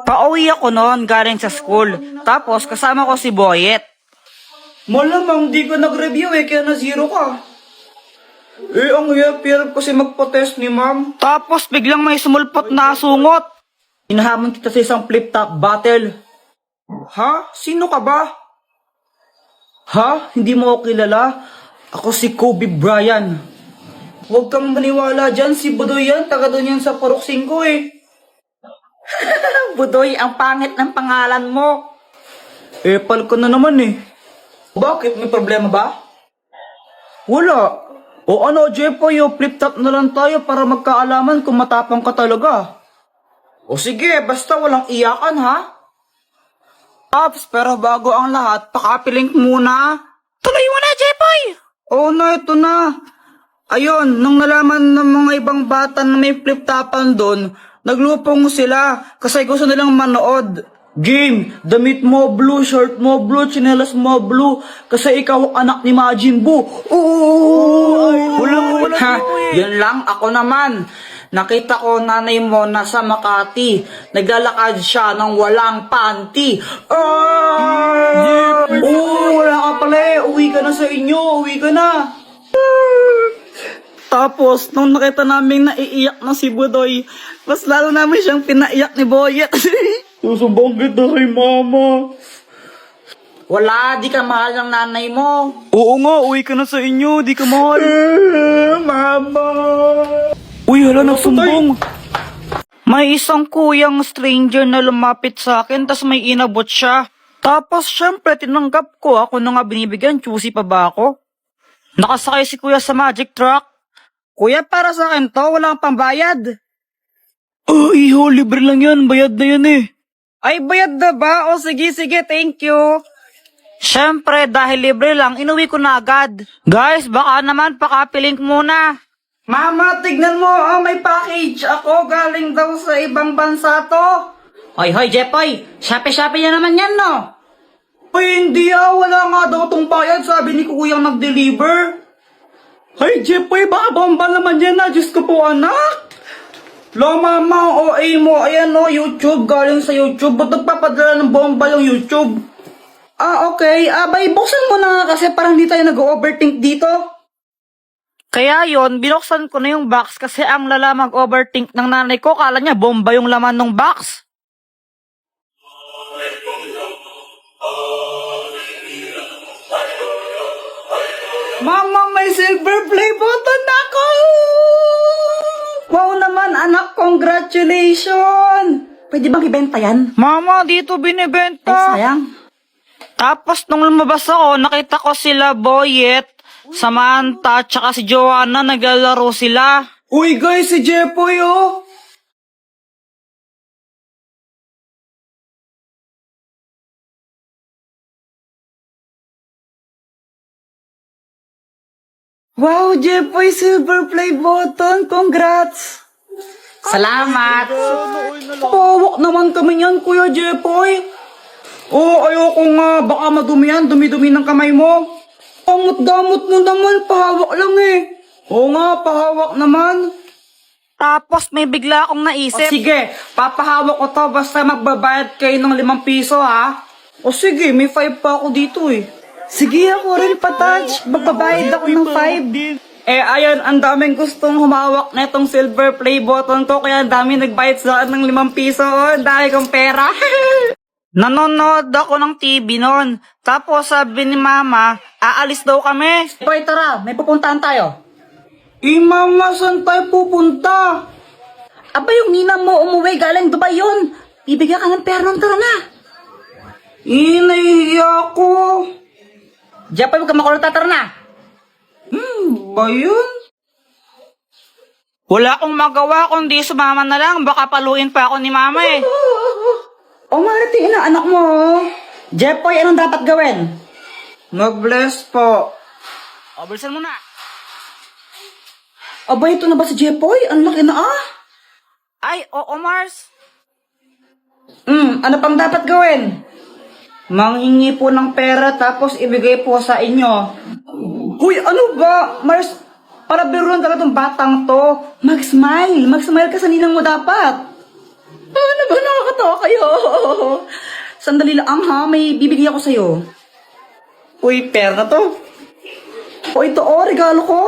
Pauwi ako noon galing sa school. Tapos kasama ko si Boyet. Malamang di ka nag-review kaya na zero ka. Ang hirap kasi magpa-test ni ma'am. Tapos biglang may sumulpot na sungot. Inahamon kita sa isang flip-top battle. Ha? Sino ka ba? Ha? Hindi mo ako kilala? Ako si Kobe Bryant. Huwag kang maniwala dyan, si Budoy yan, taga doon yan sa Purok 5 eh. Budoy, ang pangit ng pangalan mo. Pal ko na naman eh. Bakit? May problema ba? Wala. O ano, Jepoy, flip-top na lang tayo para magkaalaman kung matapang ka talaga. O sige, basta walang iyakan ha. Ops, pero bago ang lahat, pakapilink muna. Tuloy mo na, Jepoy! Oo na, ito na. Ayun, nung nalaman ng mga ibang bata na may flip-topan doon, naglupong sila kasi gusto nilang manood. Game, damit mo blue, shirt mo blue, tsinelas mo blue, kasi ikaw anak ni Majin Buu. Wala, yun lang, ako naman. Nakita ko nanay mo nasa Makati. Naglalakad siya ng walang panty. Wala ka pala eh. Uwi ka na sa inyo, uwi ka na. Tapos, nung nakita namin naiiyak na si Budoy, mas lalo namin siyang pinaiyak ni Boyet. Susubong kita kay mama. Wala, di ka mahal ng nanay mo. Oo nga, uwi ka na sa inyo, di ka mahal. Mama. Uy, hala, nagsumbong. May isang kuyang stranger na lumapit sa akin, tas may inabot siya. Tapos, syempre, tinanggap ko. Ako na nga binibigyan, choosy pa ba ako? Nakasakay si kuya sa magic truck. Kuya, para sa akin to, walang pambayad. Iho, libre lang yan, bayad na yan eh. Ay, bayad na ba? O sige, thank you. Syempre, dahil libre lang, inuwi ko na agad. Guys, baka naman pakapilink muna. Mama, tignan mo, may package. Ako, galing daw sa ibang bansa to. Hoy, Jepoy, Shopee na naman yan, no? Hindi wala nga daw tong bayad, sabi ni kuyang nag-deliver. Ay, Jepoy, baka bomba naman yan na, Diyos ko po anak. Lo, mama, OA mo, ayan no, YouTube, galing sa YouTube. Ba't nagpapadala ng bomba yung YouTube? Okay, bay, buksan mo na nga kasi parang hindi tayo nag-overthink dito. Kaya yon, binuksan ko na yung box kasi ang lala mag-overthink ng nanay ko, kala niya bomba yung laman ng box. Mama, may silver play button ako! Wow naman, anak, congratulations! Pwede bang ibenta yan? Mama, dito binibenta. Ay, sayang. Tapos nung lumabas ako, nakita ko sila Boyet, Samantha, tsaka si Joanna, naglalaro sila. Uy, guys, si Jepoy, oh! Wow, Jepoy, silver play button! Congrats! Salamat. Pawak naman kami yan, Kuya Jepoy. Ayoko nga. Baka madumi yan. Dumi-dumi ng kamay mo. Damot mo naman. Pahawak lang eh. Oo nga, pahawak naman. Tapos may bigla akong naisip. Sige, papahawak ko to basta magbabayad kayo ng 5 piso ha. Sige, may 5 pa ako dito eh. Sige, ako rin patouch. Magbabayad ako ng 5. Ayan, ang daming gustong humawak na itong silver play button ko, kaya ang daming nagbayad sa akin ng 5 piso. Dahil kong pera. Nanonood ako ng TV noon. Tapos sabi ni Mama, aalis daw kami. Boy, tara, may pupuntahan tayo. Mama, saan tayo pupunta? Aba, yung ninang mo umuwi galing Dubai yun. Bibigyan ka ng pera nun, tara na. Nahihiya ko. Jepoy, huwag ka makulong, tara na. Ba yun? Wala akong magawa kundi sumama na lang. Baka paluin pa ako ni Mama eh. Marating na anak mo. Jepoy, anong dapat gawin? Mag-bless po. O, bilisan mo na. Aba, ito na ba si Jepoy? Ang laki na Ay, oo, Mars. Ano pang dapat gawin? Manghingi po ng pera tapos ibigay po sa inyo. Uy, ano ba? Mars, para biruan talaga tong batang to. Mag-smile. Mag-smile ka sa ninang mo dapat. Ano Diba nakakatawa kayo? Sandali lang ha, may bibigyan ako sa'yo. Uy, pera na to. O ito regalo ko.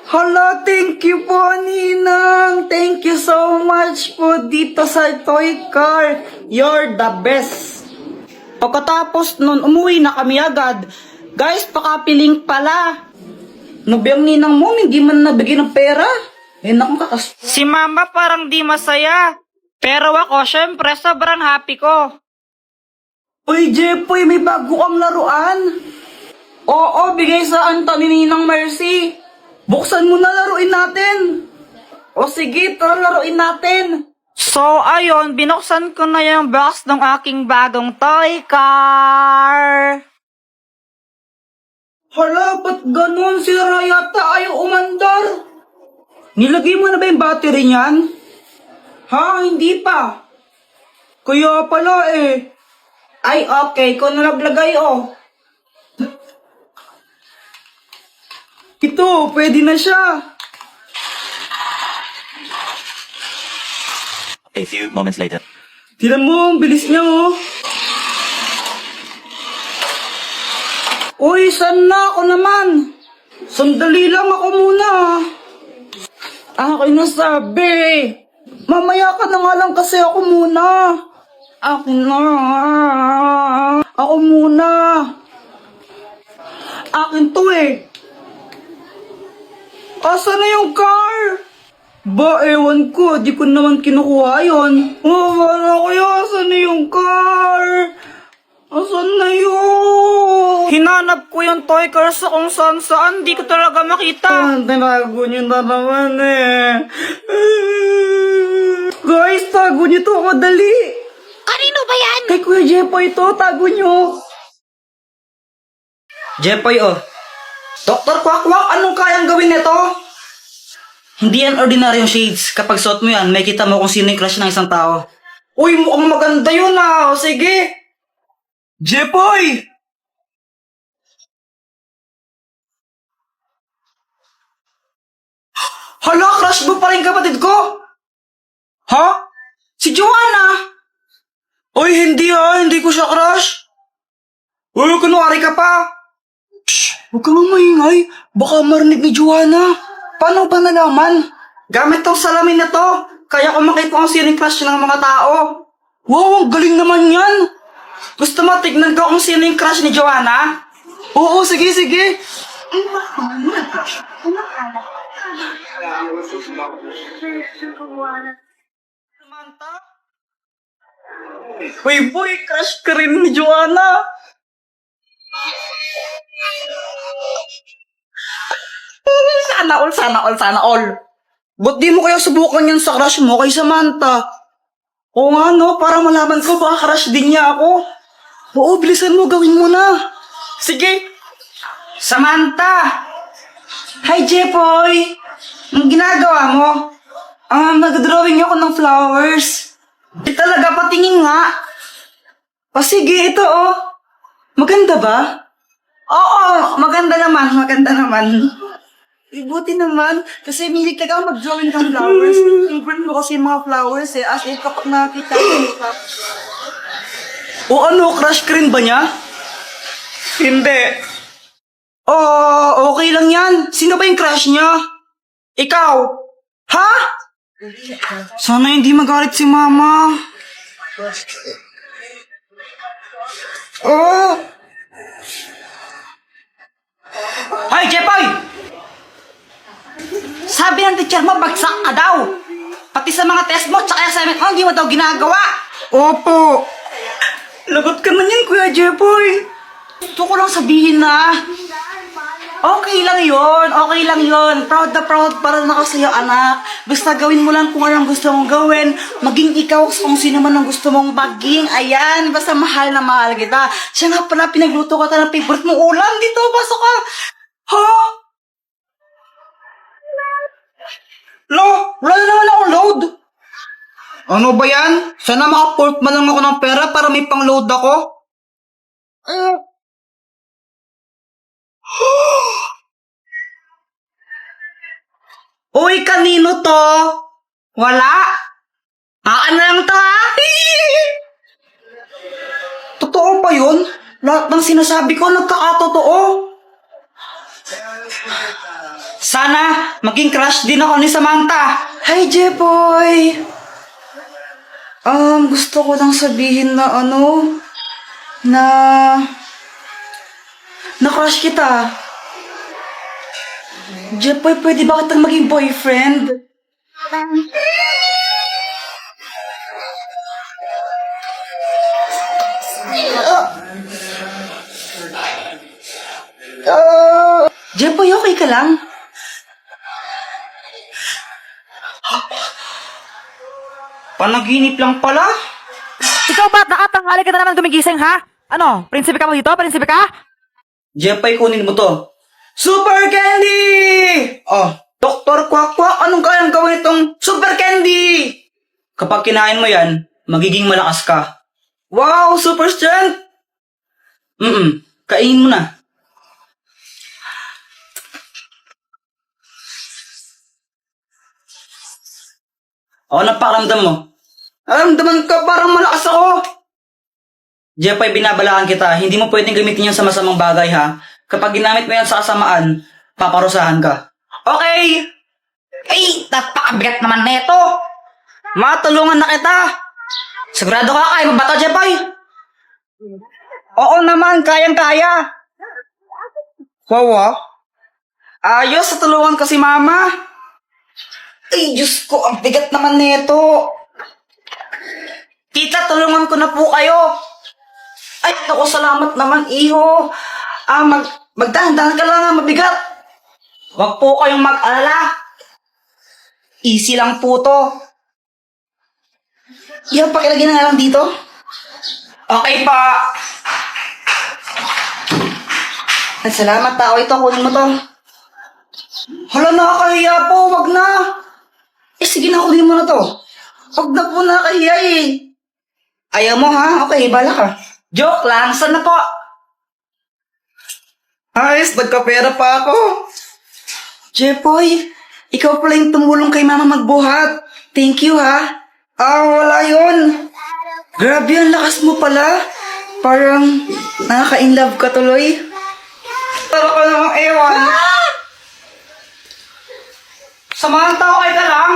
Hala, thank you po, Ninang. Thank you so much po dito sa toy car. You're the best. Pagkatapos nun, umuwi na kami agad. Guys, pakapiling pala. Nabiyang ninang mo, hindi man nabigyan ng pera. Eh, naku, Si mama parang di masaya. Pero ako, syempre, sobrang happy ko. Uy, Jepoy, may bago kang laruan. Oo, bigay sa anta ni Ninang Mercy. Buksan mo na, laruin natin. O sige, tara laruin natin. So, ayun, binuksan ko na yung box ng aking bagong toy car. Hala, ba't ganun? Sira yata ayaw umandar. Nilagay mo na ba yung battery niyan? Ha, hindi pa. Kaya pala eh. Ay, okay. Kung naglagay, oh. Ito, pwede na siya. A few moments later. Tignan mo, ang bilis niya, oh. Uy, saan na ako naman? Sandali lang ako muna, ah. Akin na sabi. Mamaya ka na nga lang kasi ako muna. Akin na. Ako muna. Akin to eh. Asa na yung car? Ba, ewan ko. Di ko naman kinukuha yun. Wala kaya, asa na yung car? Asan na yun? Hinanap ko yung toy car sa kung saan-saan. Di ko talaga makita. Tinago niyo na naman eh. Guys, tago niyo to. Madali. Kanino ba yan? Kay Kuya Jepoy to, tago niyo. Jepoy, oh. Dr. Quack-Quack, anong kayang gawin nito? Hindi yan ordinaryong shades. Kapag suot mo yan, may kita mo kung sino yung crush ng isang tao. Uy, mukhang maganda yun ah. O, sige. Jepoy! Hala, crush mo pa rin kapatid ko? Ha? Si Joanna? Uy, hindi ha. Hindi ko siya crush. Uy, kunwari ka pa. Shh, huwag kang maingay. Baka marinig ni Joanna. Paano ba nalaman? Gamit tong salamin na to. Kaya ko makita kung sino yung crush ng mga tao. Wow, ang galing naman yan. Gusto mo tignan ko kung sino yung crush ni Joanna? Oo, sige, sige. Samantha? Uy, boy, crush ka rin ni Joanna. Sana all, sana all, sana all. Ba't di mo kaya subukan yan sa crush mo kay Samantha? Oo nga no, para malaman ko baka crush din niya ako. Oo, bilisan mo, gawin mo na. Sige. Samantha! Hi, Jepoy! Anong ginagawa mo? Nag-drawing ako ng flowers. Di talaga, patingin nga. O sige, ito oh. Maganda ba? Oo, maganda naman, maganda naman. Buti naman, kasi milig talaga ako mag-drawing ng flowers. Favorite mo kasi yung mga flowers eh, as in kapag nakita ko. O ano, crush ka rin ba niya? Hindi. Oh, okay lang yan. Sino ba yung crush niya? Ikaw? Ha? Sana hindi magalit si mama. Oh! Hoy, Jepoy! Sabi ng teacher mo, bagsak ka daw. Pati sa mga test mo, tsaka assignment mo, hindi mo daw ginagawa. Opo. Lagot ka na yan, Kuya Jepoy. Gusto ko lang sabihin na, okay lang yon, okay lang yon. Proud na proud para na ako sa'yo, anak. Basta gawin mo lang kung anong gusto mong gawin. Maging ikaw kung sino man ang gusto mong maging. Ayan, basta mahal na mahal kita. Siya nga pala, pinagluto ka ng favorite mong ulam. Dito, pasok ka. Ha? Lo, wala na naman akong load. Ano ba yan? Sana maka-port man lang ako ng pera para may pang-load ako. Uy, kanino to? Wala? Lahat ng sinasabi ko nagkakatotoo. Sana maging crush din ako ni Samantha. Hi, Jepoy! Gusto ko lang sabihin na na crush kita. Jepoy, pwede ba kitang maging boyfriend? Jepoy, okay ka lang? Panaginip lang pala? Ikaw ba't nakatanghali ka na naman gumigising, ha? Ano, prinsipe ka mo dito? Prinsipe ka? Jepoy, kunin mo to. Super Candy! Oh, Dr. Quack Quack, anong kayang gawin itong Super Candy? Kapag kinain mo yan, magiging malakas ka. Wow, super strength! Kainin mo na. Ano pakiramdam mo? Naramdaman ka parang malakas ako. Jepoy, binabalaan kita. Hindi mo pwedeng gamitin yan sa masamang bagay, ha? Kapag ginamit mo yan sa kasamaan, paparusahan ka. Okay! Ay, napakabigat naman neto! Matulungan na kita! Sigurado ka kaya mo ba ito, Jepoy? Oo naman, kayang-kaya. Wow, ayos, tulungan ko si Mama. Ay, Diyos ko, ang bigat naman neto. Tita, tulungan ko na po kayo. Ay, naku, salamat naman, iho. Magdahan-dahan ka lang, mabigat. Huwag po kayong mag-alala. Easy lang po to. Yung pakilagay na nga lang dito. Okay pa. Ay, salamat tao. Ito, kunin mo to. Hala, nakakahiya po. Wag na. Sige na, kunin mo na to. Wag na po, nakakahiya eh. Ayaw mo ha? Okay, bala ka. Joke lang. Saan na po? Ayos, nagkapera pa ako. Jepoy, ikaw pala yung tumulong kay Mama magbuhat. Thank you ha. Wala yun. Grabe, ang lakas mo pala. Parang nakaka-inlove ka tuloy. Tara ka namang ewan. Samahan tao kayo ka lang.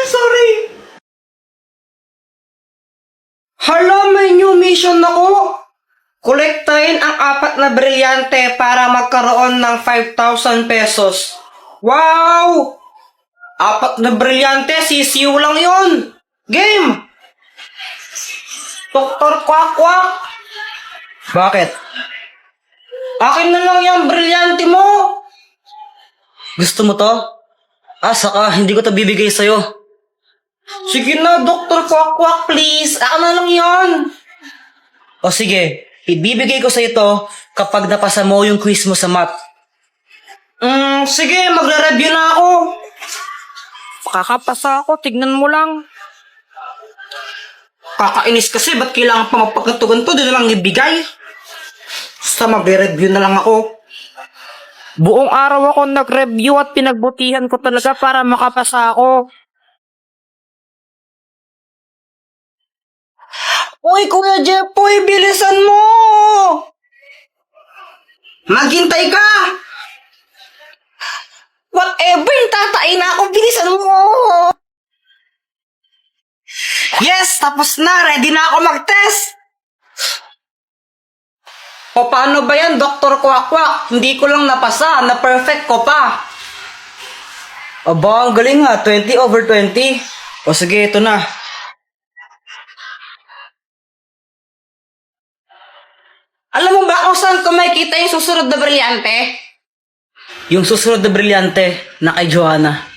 Sorry. Hala, may new mission ako. Kolektahin ang 4 na brilyante para magkaroon ng 5,000 pesos. Wow! 4 na brilyante, sisiw lang yun. Game! Dr. Quack Quack. Bakit? Akin na lang yung brilyante mo. Gusto mo to? Saka hindi ko to bibigay sa'yo. Sige na, Dr. Quack Quack, please. Ako na lang yun. O sige, ibibigay ko sa ito kapag napasa mo yung quiz mo sa math. Sige, magre-review na ako. Makakapasa ako, tignan mo lang. Kakainis kasi, ba't kailangan pa magpagkatugan to? Doon na lang ibigay. Basta magre-review na lang ako. Buong araw ako nag-review at pinagbutihan ko talaga para makapasa ako. Uy, Kuya Jepoy, bilisan mo! Maghintay ka! Whatever, tatain na ako, bilisan mo! Yes, tapos na, ready na ako mag-test! O paano ba yan, Dr. Quack Quack? Hindi ko lang napasa, na-perfect ko pa. Aba, ang galing nga, 20/20. O sige, ito na. Alam mo ba kung saan ko makikita yung susunod na brilyante? Yung susunod na brilyante na kay Joanna.